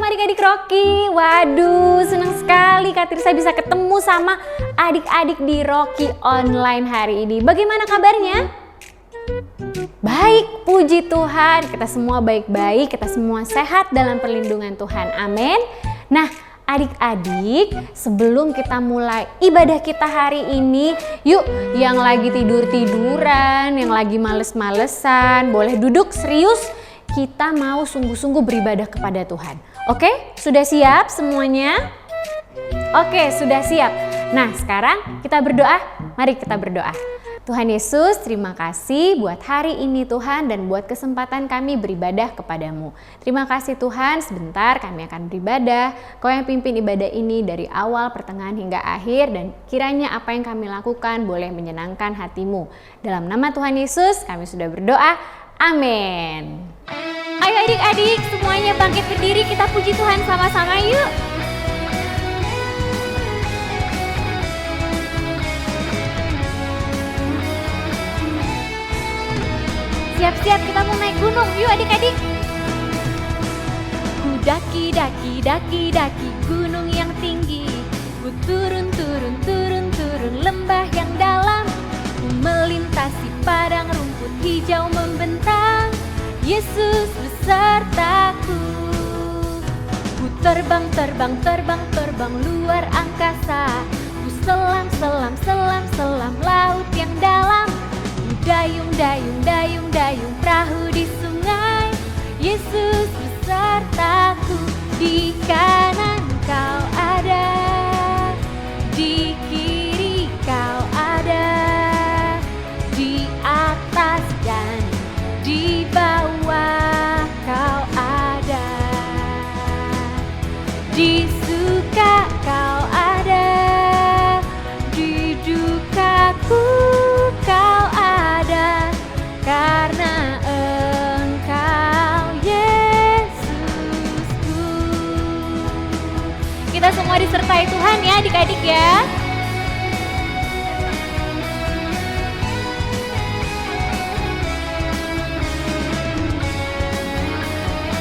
adik-adik Rocky. Waduh, senang sekali Kak Tirsa bisa ketemu sama adik-adik di Rocky Online hari ini. Bagaimana kabarnya? Baik, puji Tuhan. Kita semua baik-baik, kita semua sehat dalam perlindungan Tuhan. Amin. Nah, adik-adik, sebelum kita mulai ibadah kita hari ini, yuk yang lagi tidur-tiduran, yang lagi males-malesan, boleh duduk serius. Kita mau sungguh-sungguh beribadah kepada Tuhan. Oke, sudah siap semuanya? Oke, sudah siap. Nah, sekarang kita berdoa. Mari kita berdoa. Tuhan Yesus, terima kasih buat hari ini Tuhan dan buat kesempatan kami beribadah kepadamu. Terima kasih Tuhan, sebentar kami akan beribadah. Kau yang pimpin ibadah ini dari awal, pertengahan hingga akhir, dan kiranya apa yang kami lakukan boleh menyenangkan hatimu. Dalam nama Tuhan Yesus kami sudah berdoa. Amin. Ayo adik-adik semuanya bangkit berdiri, kita puji Tuhan sama-sama yuk. Siap-siap kita mau naik gunung, yuk adik-adik. Ku daki gunung yang tinggi. Ku turun lembah yang dalam. Ku melintasi padang rumput hijau membentang. Yesus besertaku. Ku terbang luar angkasa. Ku selam laut yang dalam. Dayung perahu di sungai. Yesus besertaku. Di kanan kau ada, di kiri kau ada, di atas dan di bawah kau ada. Di suka kau ada, di dukaku kau ada, karena Engkau Yesusku. Kita semua disertai Tuhan ya adik-adik ya.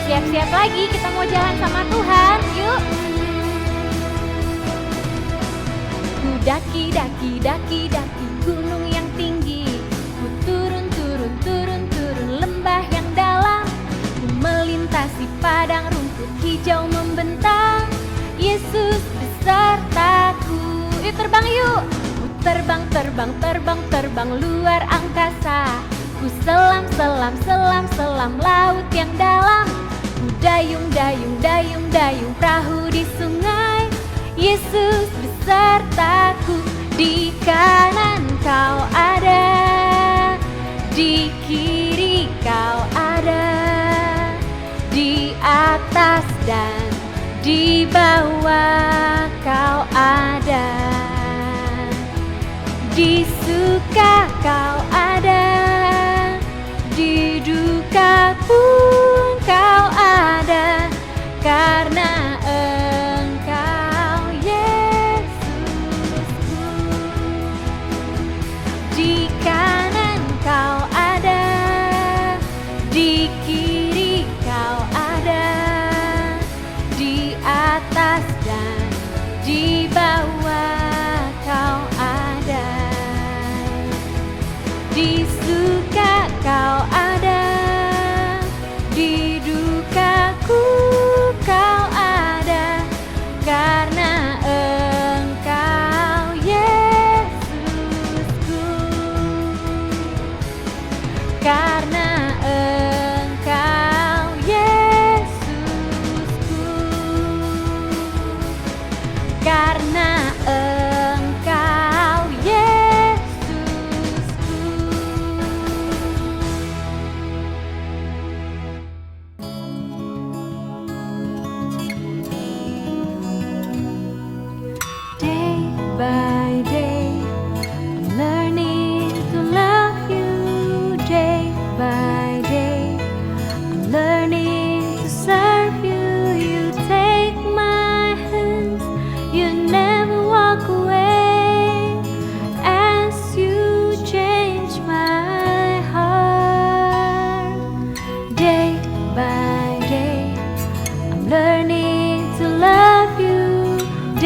Siap-siap lagi, kita mau jalan sama Tuhan, yuk. Ku daki gunung yang tinggi. Ku turun lembah yang dalam. Ku melintasi padang rumput hijau membentang. Yesus besertaku. Yuk terbang yuk. Ku terbang luar angkasa. Ku selam laut yang dalam. Ku dayung perahu di sungai. Yesus besertaku. Di kanan kau ada, di kiri kau ada, di atas dan di bawah kau ada. Di suka kau ada, di duka pun kau ada, karena Engkau Yesusku. Di kanan kau ada, di kiri kau ada, di atas dan di bawah kau ada.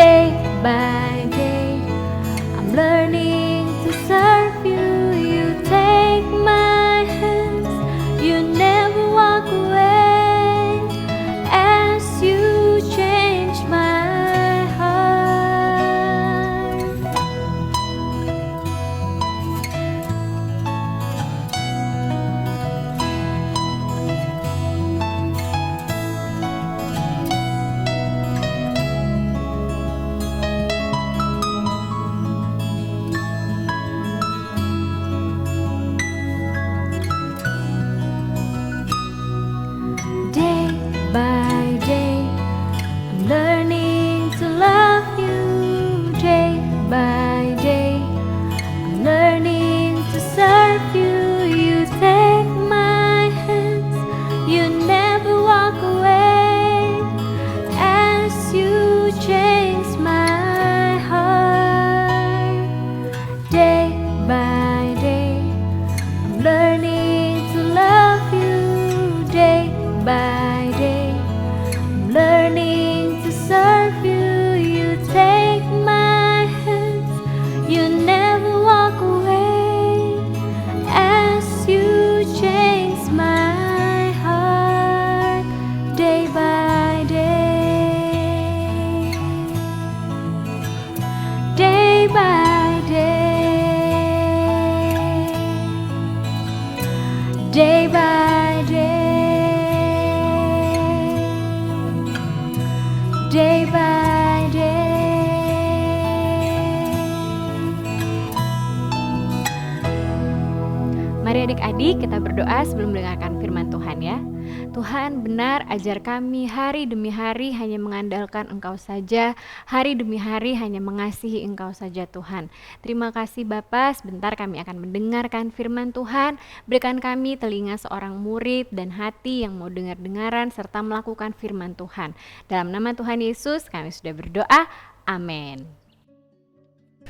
Day by day, I'm learning to serve you. You take my hands, you never walk away, as you change my heart. Day by day, I'm learning to love you. Day by day, I'm learning to serve you. You take my hands, you never walk away, as you change my heart. Day by day, I'm learning to love you. Day by day, I'm learning to serve you. You take my hands, you never walk away, as you change my heart. Day by day, day by day, day by day. Day by day. Mari adik-adik kita berdoa sebelum mendengarkan firman Tuhan ya. Tuhan, benar ajar kami hari demi hari hanya mengandalkan Engkau saja, hari demi hari hanya mengasihi Engkau saja Tuhan. Terima kasih Bapa, sebentar kami akan mendengarkan firman Tuhan. Berikan kami telinga seorang murid dan hati yang mau dengar-dengaran serta melakukan firman Tuhan. Dalam nama Tuhan Yesus kami sudah berdoa, amin.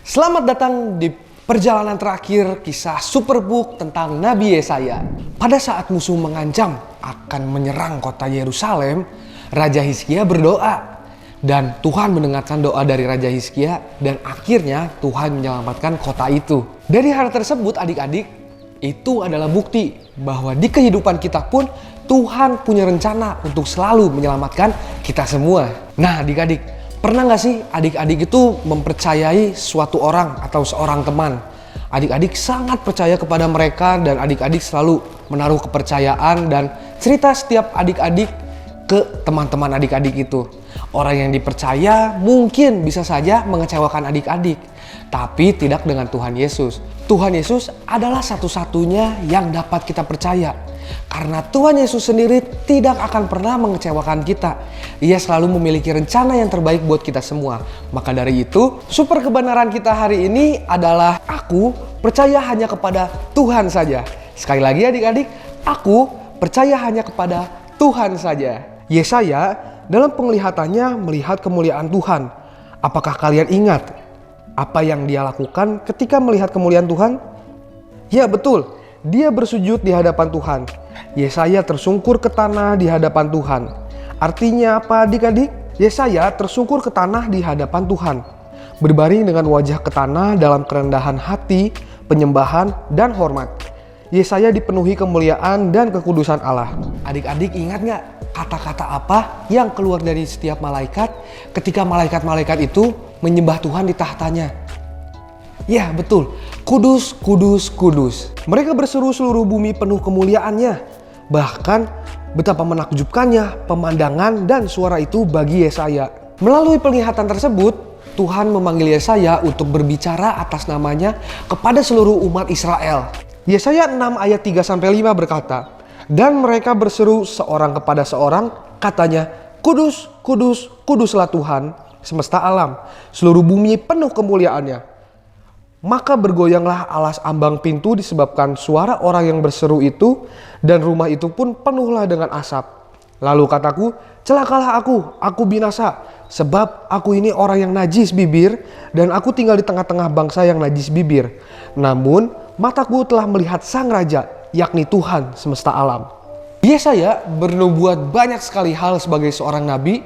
Selamat datang di perjalanan terakhir kisah Superbook tentang Nabi Yesaya. Pada saat musuh mengancam akan menyerang kota Yerusalem, Raja Hizkia berdoa. Dan Tuhan mendengarkan doa dari Raja Hizkia dan akhirnya Tuhan menyelamatkan kota itu. Dari hal tersebut adik-adik, itu adalah bukti bahwa di kehidupan kita pun Tuhan punya rencana untuk selalu menyelamatkan kita semua. Nah adik-adik, pernah gak sih adik-adik itu mempercayai suatu orang atau seorang teman? Adik-adik sangat percaya kepada mereka dan adik-adik selalu menaruh kepercayaan dan cerita setiap adik-adik ke teman-teman adik-adik itu. Orang yang dipercaya mungkin bisa saja mengecewakan adik-adik, tapi tidak dengan Tuhan Yesus. Tuhan Yesus adalah satu-satunya yang dapat kita percaya. Karena Tuhan Yesus sendiri tidak akan pernah mengecewakan kita. Ia selalu memiliki rencana yang terbaik buat kita semua. Maka dari itu, super kebenaran kita hari ini adalah aku percaya hanya kepada Tuhan saja. Sekali lagi adik-adik, aku percaya hanya kepada Tuhan saja. Yesaya dalam penglihatannya melihat kemuliaan Tuhan. Apakah kalian ingat apa yang dia lakukan ketika melihat kemuliaan Tuhan? Ya betul. Dia bersujud di hadapan Tuhan. Yesaya tersungkur ke tanah di hadapan Tuhan. Artinya apa adik-adik? Yesaya tersungkur ke tanah di hadapan Tuhan. Berbaring dengan wajah ke tanah dalam kerendahan hati, penyembahan, dan hormat. Yesaya dipenuhi kemuliaan dan kekudusan Allah. Adik-adik ingat gak kata-kata apa yang keluar dari setiap malaikat ketika malaikat-malaikat itu menyembah Tuhan di tahtanya? Ya betul, kudus, kudus, kudus. Mereka berseru seluruh bumi penuh kemuliaannya. Bahkan betapa menakjubkannya pemandangan dan suara itu bagi Yesaya. Melalui penglihatan tersebut, Tuhan memanggil Yesaya untuk berbicara atas namanya kepada seluruh umat Israel. Yesaya 6 ayat 3-5 berkata, dan mereka berseru seorang kepada seorang, katanya, kudus, kudus, kuduslah Tuhan semesta alam. Seluruh bumi penuh kemuliaannya. Maka bergoyanglah alas ambang pintu disebabkan suara orang yang berseru itu, dan rumah itu pun penuhlah dengan asap. Lalu kataku, celakalah aku binasa, sebab aku ini orang yang najis bibir, dan aku tinggal di tengah-tengah bangsa yang najis bibir. Namun mataku telah melihat sang raja, yakni Tuhan semesta alam. Yesaya bernubuat banyak sekali hal sebagai seorang nabi,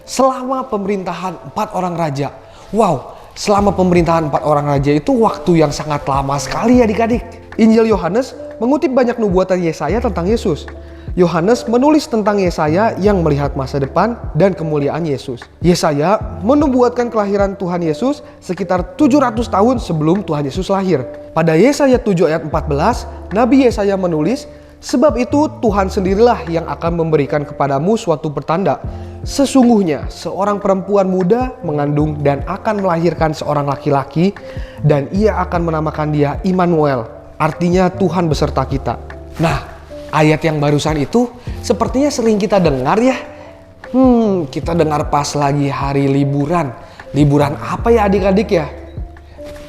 selama pemerintahan 4 orang raja. Wow, selama pemerintahan 4 orang raja itu waktu yang sangat lama sekali adik-adik. Injil Yohanes mengutip banyak nubuatan Yesaya tentang Yesus. Yohanes menulis tentang Yesaya yang melihat masa depan dan kemuliaan Yesus. Yesaya menubuatkan kelahiran Tuhan Yesus sekitar 700 tahun sebelum Tuhan Yesus lahir. Pada Yesaya 7 ayat 14, Nabi Yesaya menulis, "Sebab itu Tuhan sendirilah yang akan memberikan kepadamu suatu pertanda. Sesungguhnya seorang perempuan muda mengandung dan akan melahirkan seorang laki-laki, dan ia akan menamakan dia Immanuel." Artinya Tuhan beserta kita. Nah, ayat yang barusan itu sepertinya sering kita dengar ya. Kita dengar pas lagi hari liburan. Liburan apa ya adik-adik ya?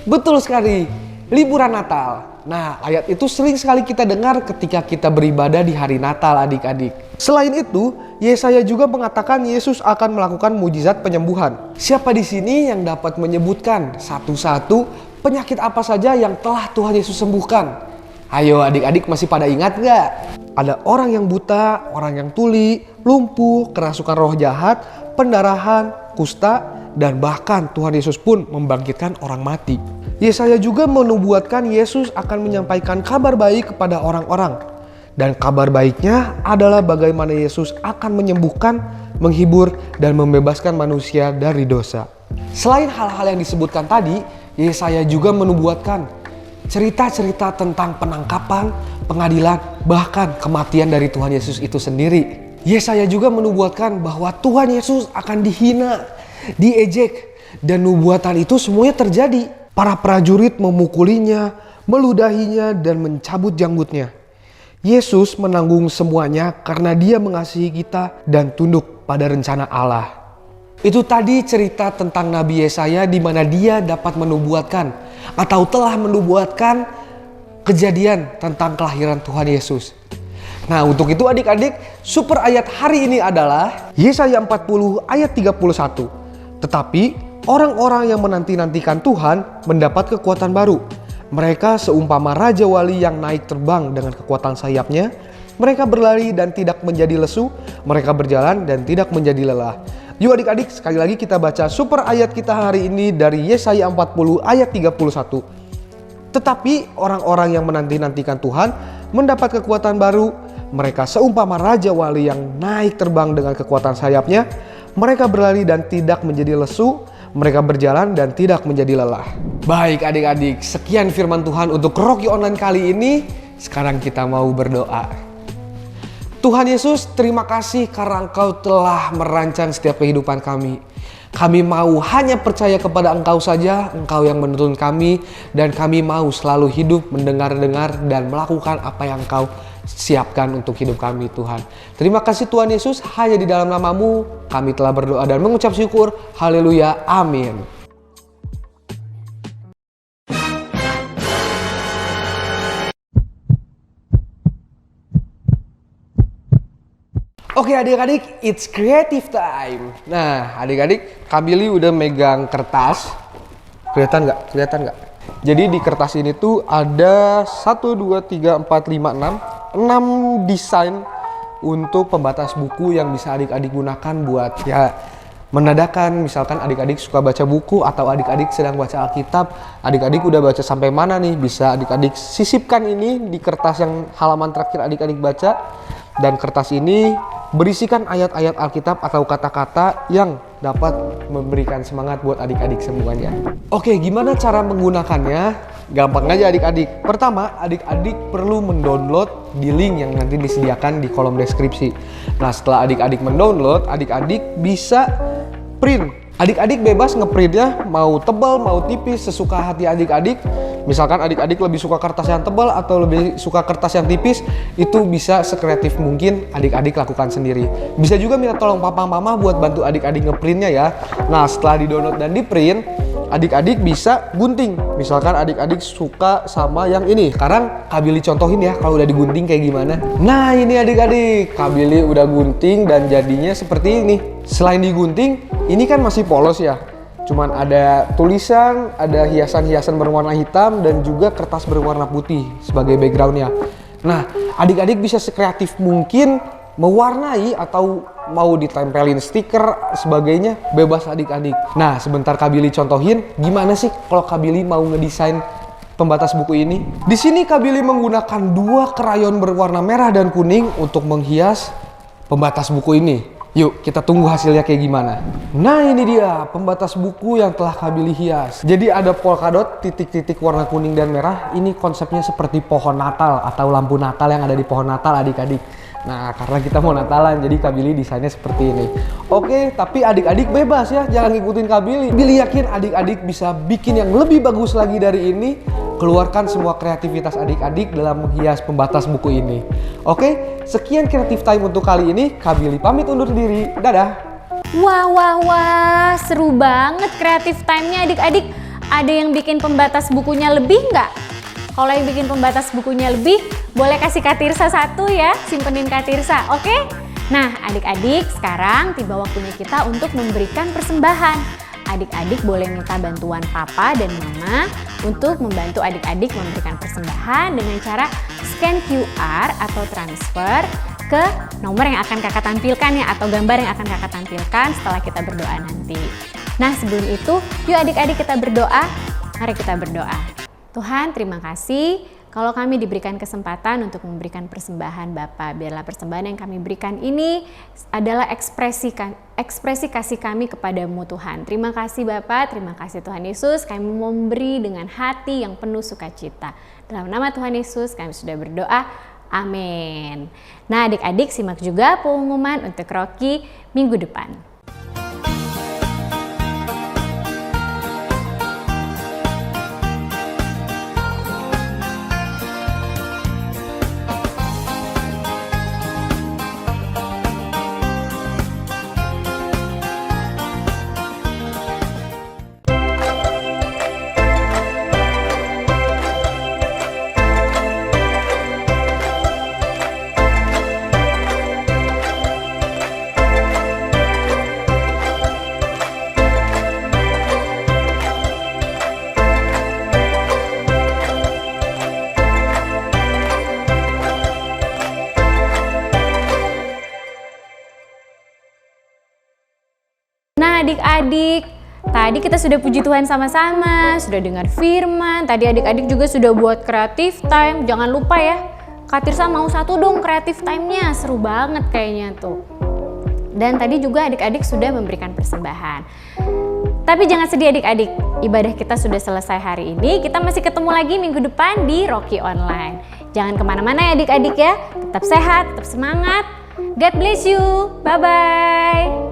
Betul sekali, liburan Natal. Nah, ayat itu sering sekali kita dengar ketika kita beribadah di hari Natal adik-adik. Selain itu, Yesaya juga mengatakan Yesus akan melakukan mujizat penyembuhan. Siapa di sini yang dapat menyebutkan satu-satu penyakit apa saja yang telah Tuhan Yesus sembuhkan? Ayo adik-adik, masih pada ingat gak? Ada orang yang buta, orang yang tuli, lumpuh, kerasukan roh jahat, pendarahan, kusta, dan bahkan Tuhan Yesus pun membangkitkan orang mati. Yesaya juga menubuatkan Yesus akan menyampaikan kabar baik kepada orang-orang. Dan kabar baiknya adalah bagaimana Yesus akan menyembuhkan, menghibur, dan membebaskan manusia dari dosa. Selain hal-hal yang disebutkan tadi, Yesaya juga menubuatkan cerita-cerita tentang penangkapan, pengadilan, bahkan kematian dari Tuhan Yesus itu sendiri. Yesaya juga menubuatkan bahwa Tuhan Yesus akan dihina, diejek, dan nubuatan itu semuanya terjadi. Para prajurit memukulinya, meludahinya, dan mencabut janggutnya. Yesus menanggung semuanya karena Dia mengasihi kita dan tunduk pada rencana Allah. Itu tadi cerita tentang Nabi Yesaya di mana dia dapat menubuatkan atau telah menubuatkan kejadian tentang kelahiran Tuhan Yesus. Nah, untuk itu adik-adik, super ayat hari ini adalah Yesaya 40 ayat 31. Tetapi orang-orang yang menanti-nantikan Tuhan mendapat kekuatan baru. Mereka seumpama Raja Wali yang naik terbang dengan kekuatan sayapnya. Mereka berlari dan tidak menjadi lesu. Mereka berjalan dan tidak menjadi lelah. Yuk adik-adik, sekali lagi kita baca super ayat kita hari ini dari Yesaya 40 ayat 31. Tetapi orang-orang yang menanti-nantikan Tuhan mendapat kekuatan baru. Mereka seumpama Raja Wali yang naik terbang dengan kekuatan sayapnya. Mereka berlari dan tidak menjadi lesu. Mereka berjalan dan tidak menjadi lelah. Baik adik-adik, sekian firman Tuhan untuk Rocky Online kali ini. Sekarang kita mau berdoa. Tuhan Yesus, terima kasih karena Engkau telah merancang setiap kehidupan kami. Kami mau hanya percaya kepada Engkau saja, Engkau yang menuntun kami, dan kami mau selalu hidup, mendengar-dengar, dan melakukan apa yang Engkau siapkan untuk hidup kami, Tuhan. Terima kasih Tuhan Yesus, hanya di dalam nama-Mu kami telah berdoa dan mengucap syukur. Haleluya, amin. Oke adik-adik, it's creative time. Nah adik-adik, Kak Billy udah megang kertas. Kelihatan nggak? Kelihatan nggak? Jadi di kertas ini tuh ada 1, 2, 3, 4, 5, 6 desain untuk pembatas buku yang bisa adik-adik gunakan buat ya menandakan misalkan adik-adik suka baca buku atau adik-adik sedang baca Alkitab. Adik-adik udah baca sampai mana nih? Bisa adik-adik sisipkan ini di kertas yang halaman terakhir adik-adik baca. Dan kertas ini berisikan ayat-ayat Alkitab atau kata-kata yang dapat memberikan semangat buat adik-adik semuanya. Oke, gimana cara menggunakannya? Gampang aja adik-adik. Pertama, adik-adik perlu mendownload di link yang nanti disediakan di kolom deskripsi. Nah, setelah adik-adik mendownload, adik-adik bisa print. Adik-adik bebas ngeprintnya mau tebal, mau tipis, sesuka hati adik-adik. Misalkan adik-adik lebih suka kertas yang tebal atau lebih suka kertas yang tipis, itu bisa sekreatif mungkin adik-adik lakukan sendiri. Bisa juga minta tolong papa mama buat bantu adik-adik ngeprintnya ya. Nah, setelah di-download dan di-print, adik-adik bisa gunting. Misalkan adik-adik suka sama yang ini. Sekarang Kak Billy contohin ya kalau udah digunting kayak gimana. Nah, ini adik-adik, Kak Billy udah gunting dan jadinya seperti ini. Selain digunting, ini kan masih polos ya. Cuman ada tulisan, ada hiasan-hiasan berwarna hitam, dan juga kertas berwarna putih sebagai backgroundnya. Nah, adik-adik bisa sekreatif mungkin mewarnai atau mau ditempelin stiker sebagainya, bebas adik-adik. Nah, sebentar Kak Billy contohin gimana sih kalau Kak Billy mau ngedesain pembatas buku ini. Di sini Kak Billy menggunakan 2 krayon berwarna merah dan kuning untuk menghias pembatas buku ini. Yuk kita tunggu hasilnya kayak gimana. Nah ini dia pembatas buku yang telah Kak Billy hias. Jadi ada polkadot, titik-titik warna kuning dan merah. Ini konsepnya seperti pohon Natal atau lampu Natal yang ada di pohon Natal adik-adik. Nah karena kita mau Natalan jadi Kak Billy desainnya seperti ini. Oke, tapi adik-adik bebas ya, jangan ngikutin Kak Billy. Billy yakin adik-adik bisa bikin yang lebih bagus lagi dari ini. Keluarkan semua kreativitas adik-adik dalam menghias pembatas buku ini. Oke, sekian kreatif time untuk kali ini. Kak Billy pamit undur diri. Dadah. Wah, seru banget kreatif time-nya adik-adik. Ada yang bikin pembatas bukunya lebih nggak? Kalau yang bikin pembatas bukunya lebih, boleh kasih Kak Tirsa 1 ya, simpenin Kak Tirsa, oke? Nah, adik-adik sekarang tiba waktunya kita untuk memberikan persembahan. Adik-adik boleh minta bantuan papa dan mama untuk membantu adik-adik memberikan persembahan dengan cara scan QR atau transfer ke nomor yang akan kakak tampilkan ya, atau gambar yang akan kakak tampilkan setelah kita berdoa nanti. Nah sebelum itu, yuk adik-adik kita berdoa. Mari kita berdoa. Tuhan, terima kasih kalau kami diberikan kesempatan untuk memberikan persembahan Bapa. Biarlah persembahan yang kami berikan ini adalah ekspresi kasih kami kepadamu Tuhan. Terima kasih Bapa, terima kasih Tuhan Yesus. Kami memberi dengan hati yang penuh sukacita. Dalam nama Tuhan Yesus kami sudah berdoa. Amin. Nah adik-adik simak juga pengumuman untuk Rocky minggu depan. Nah adik-adik, tadi kita sudah puji Tuhan sama-sama, sudah dengar firman, tadi adik-adik juga sudah buat kreatif time, jangan lupa ya, Kak Tirsa mau 1 dong kreatif time-nya, seru banget kayaknya tuh. Dan tadi juga adik-adik sudah memberikan persembahan. Tapi jangan sedih adik-adik, ibadah kita sudah selesai hari ini, kita masih ketemu lagi minggu depan di Rocky Online. Jangan kemana-mana ya adik-adik ya, tetap sehat, tetap semangat, God bless you, bye-bye.